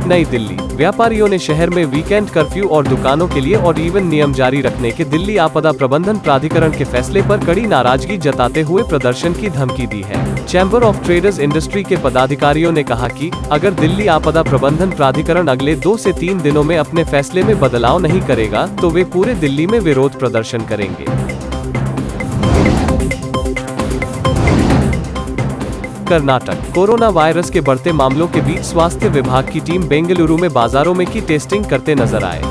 नई दिल्ली, व्यापारियों ने शहर में वीकेंड कर्फ्यू और दुकानों के लिए ऑड इवन नियम जारी रखने के दिल्ली आपदा प्रबंधन प्राधिकरण के फैसले पर कड़ी नाराजगी जताते हुए प्रदर्शन की धमकी दी है। चैम्बर ऑफ ट्रेडर्स इंडस्ट्री के पदाधिकारियों ने कहा कि अगर दिल्ली आपदा प्रबंधन प्राधिकरण अगले 2 से 3 दिनों में अपने फैसले में बदलाव नहीं करेगा तो वे पूरे दिल्ली में विरोध प्रदर्शन करेंगे। कर्नाटक, कोरोना वायरस के बढ़ते मामलों के बीच स्वास्थ्य विभाग की टीम बेंगलुरु में बाजारों में की टेस्टिंग करते नजर आए।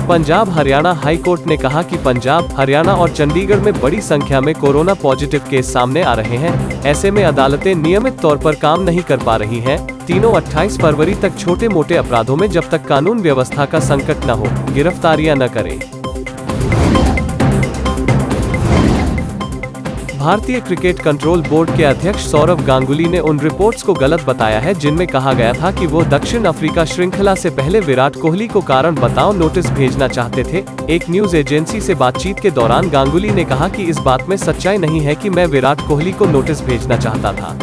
पंजाब हरियाणा हाई कोर्ट ने कहा कि पंजाब, हरियाणा और चंडीगढ़ में बड़ी संख्या में कोरोना पॉजिटिव केस सामने आ रहे हैं। ऐसे में अदालतें नियमित तौर पर काम नहीं कर पा रही हैं। तीनों 28 फरवरी तक छोटे मोटे अपराधों में जब तक कानून व्यवस्था का संकट न हो, गिरफ्तारियां न करें। भारतीय क्रिकेट कंट्रोल बोर्ड के अध्यक्ष सौरव गांगुली ने उन रिपोर्ट्स को गलत बताया है जिनमें कहा गया था कि वो दक्षिण अफ्रीका श्रृंखला से पहले विराट कोहली को कारण बताओ नोटिस भेजना चाहते थे। एक न्यूज एजेंसी से बातचीत के दौरान गांगुली ने कहा कि इस बात में सच्चाई नहीं है कि मैं विराट कोहली को नोटिस भेजना चाहता था।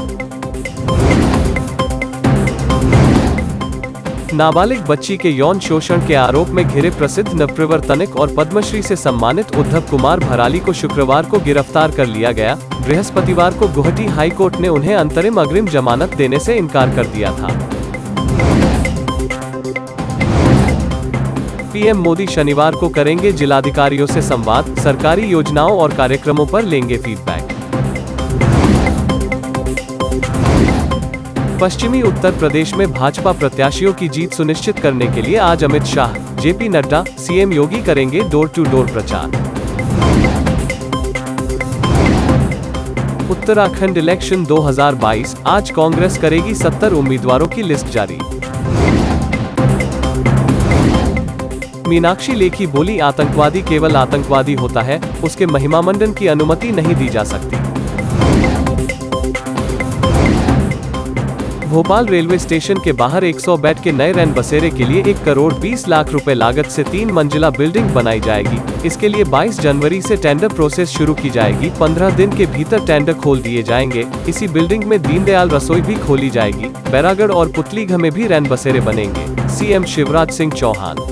नाबालिग बच्ची के यौन शोषण के आरोप में घिरे प्रसिद्ध नवप्रवर्तनिक और पद्मश्री से सम्मानित उद्धव कुमार भराली को शुक्रवार को गिरफ्तार कर लिया गया। बृहस्पतिवार को गुवाहाटी हाई कोर्ट ने उन्हें अंतरिम अग्रिम जमानत देने से इनकार कर दिया था। पीएम मोदी शनिवार को करेंगे जिलाधिकारियों से संवाद, सरकारी योजनाओं और कार्यक्रमों पर लेंगे फीडबैक। पश्चिमी उत्तर प्रदेश में भाजपा प्रत्याशियों की जीत सुनिश्चित करने के लिए आज अमित शाह, जेपी नड्डा, सीएम योगी करेंगे डोर टू डोर प्रचार। उत्तराखंड इलेक्शन 2022, आज कांग्रेस करेगी 70 उम्मीदवारों की लिस्ट जारी। मीनाक्षी लेखी बोली, आतंकवादी केवल आतंकवादी होता है, उसके महिमामंडन की अनुमति नहीं दी जा सकती। भोपाल रेलवे स्टेशन के बाहर 100 बेड के नए रैन बसेरे के लिए 1 करोड़ 20 लाख रुपए लागत से 3 मंजिला बिल्डिंग बनाई जाएगी। इसके लिए 22 जनवरी से टेंडर प्रोसेस शुरू की जाएगी। 15 दिन के भीतर टेंडर खोल दिए जाएंगे। इसी बिल्डिंग में दीनदयाल रसोई भी खोली जाएगी। बैरागढ़ और पुतलीगढ़ में भी रैन बसेरे बनेंगे। सीएम शिवराज सिंह चौहान।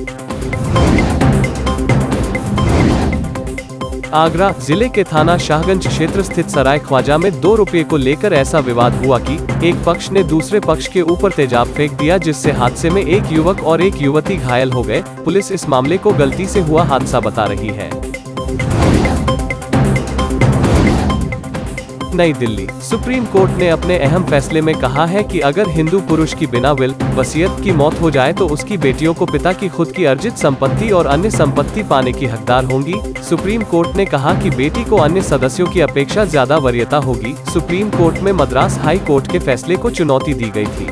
आगरा जिले के थाना शाहगंज क्षेत्र स्थित सराय ख्वाजा में 2 रुपये को लेकर ऐसा विवाद हुआ कि एक पक्ष ने दूसरे पक्ष के ऊपर तेजाब फेंक दिया, जिससे हादसे में एक युवक और एक युवती घायल हो गए। पुलिस इस मामले को गलती से हुआ हादसा बता रही है। नई दिल्ली, सुप्रीम कोर्ट ने अपने अहम फैसले में कहा है कि अगर हिंदू पुरुष की बिना विल वसीयत की मौत हो जाए तो उसकी बेटियों को पिता की खुद की अर्जित संपत्ति और अन्य संपत्ति पाने की हकदार होंगी। सुप्रीम कोर्ट ने कहा कि बेटी को अन्य सदस्यों की अपेक्षा ज्यादा वरीयता होगी। सुप्रीम कोर्ट में मद्रास हाई कोर्ट के फैसले को चुनौती दी गई थी।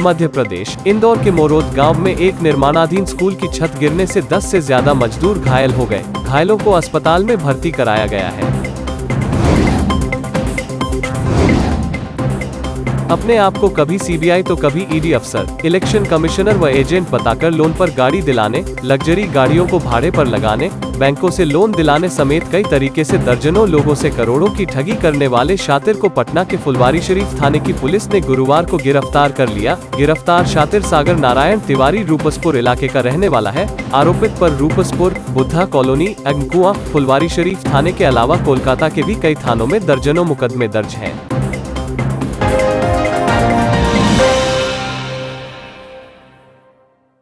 मध्य प्रदेश, इंदौर के मोरोद गांव में एक निर्माणाधीन स्कूल की छत गिरने से 10 से ज्यादा मजदूर घायल हो गए। घायलों को अस्पताल में भर्ती कराया गया है। अपने आप को कभी सीबीआई तो कभी ईडी अफसर, इलेक्शन कमिश्नर व एजेंट बताकर लोन पर गाड़ी दिलाने, लग्जरी गाड़ियों को भाड़े पर लगाने, बैंकों से लोन दिलाने समेत कई तरीके से दर्जनों लोगों से करोड़ों की ठगी करने वाले शातिर को पटना के फुलवारीशरीफ थाने की पुलिस ने गुरुवार को गिरफ्तार कर लिया। गिरफ्तार शातिर सागर नारायण तिवारी रूपसपुर इलाके का रहने वाला है। आरोपित पर रूपसपुर, बुद्धा कॉलोनी, अगनकुआं, फुलवारीशरीफ थाने के अलावा कोलकाता के भी कई थानों में दर्जनों मुकदमे दर्ज हैं।